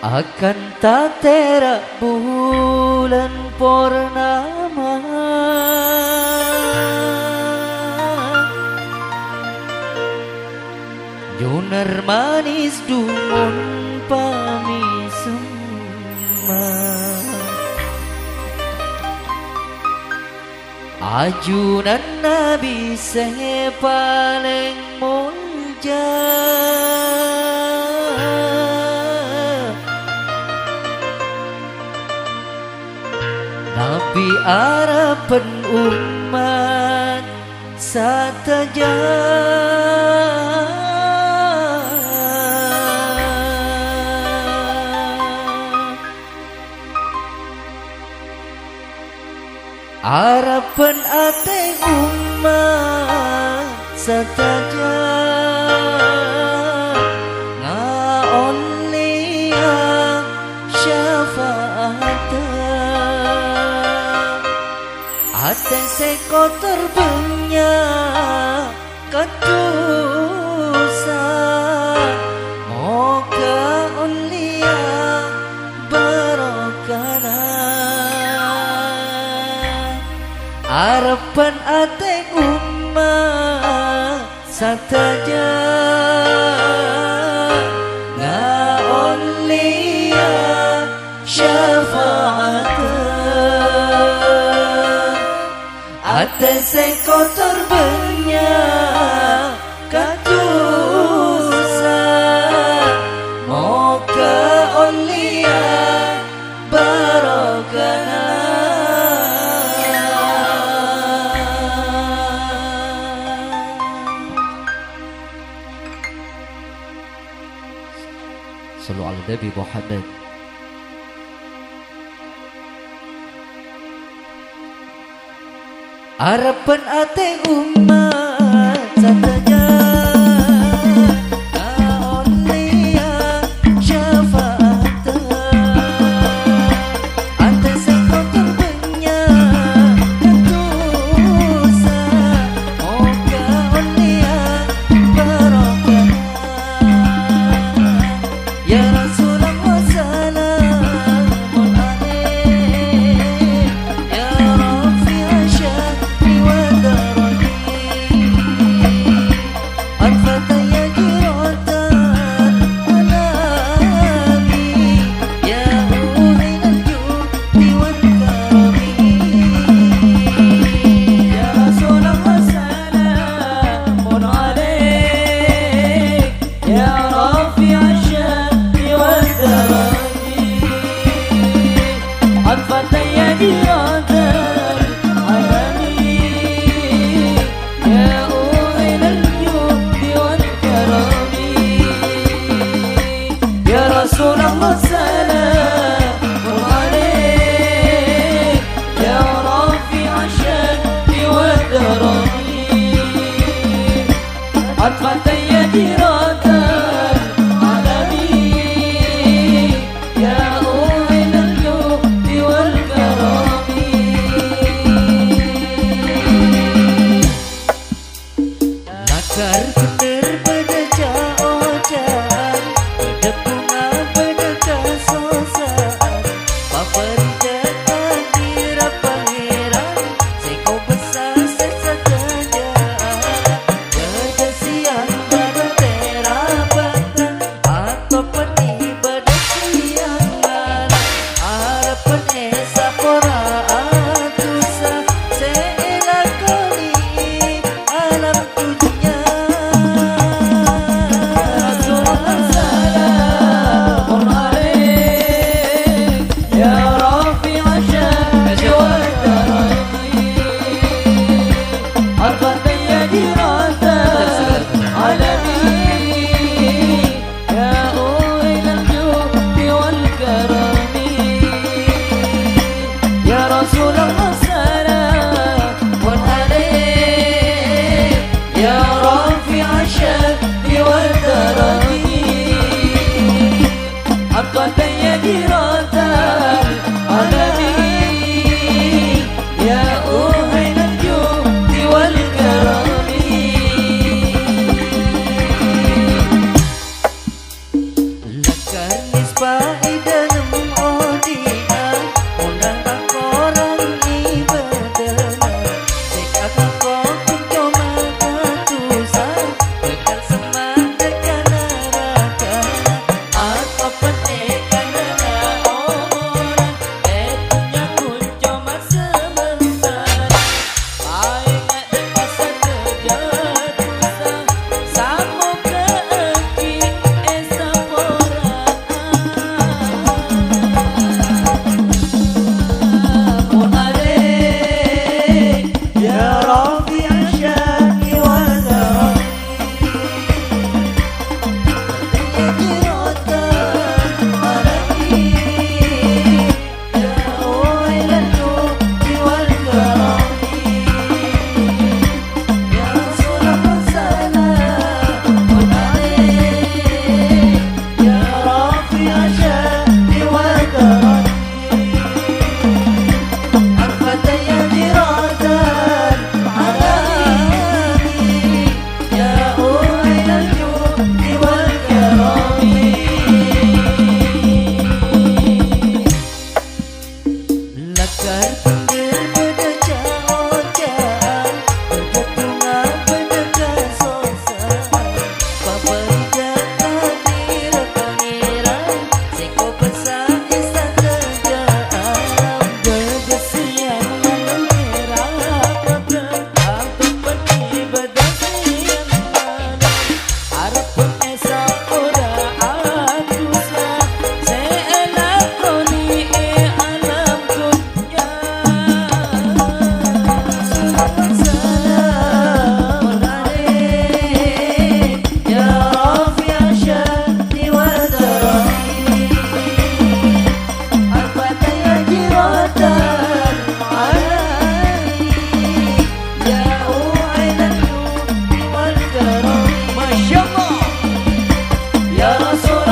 Akan tak terak bulan purnama, Junar manis dumun pami semua, ajunan Nabi se paling mulia, Nabi harapan umat sataja. Harapan ate umat sataja ngaon liang syafaat. Ate sekotor banyak kedosa, moga ulia barokana. Harapan ate umat sataja ngaon liang syafaat. Ate sekotor banyak kadosa, moga ulia barokana. Sallu ala Nabi Muhammad. Harapan ate umat sataja ngaon liang syafaat. Ate sekotor banyak kadosa, moga ulia barokah. Ya Rasulullah salamun alaik, ya Rafi'a syahri wa darani, al-fataya jiratan alami, ya ulil judi wal karami. Ya Rasulullah salamun alaik, ya Rafi'a syahri wa darani, al-fataya jiratan alami, ya ulil judi wal karami. Ya Rasulullah salamun alaik, ya Rafi'a syahri wa darani, al-fataya jiratan alami, ya ulil judi wal karami. Nakar bener pada jaojan, pada bunga pada رسول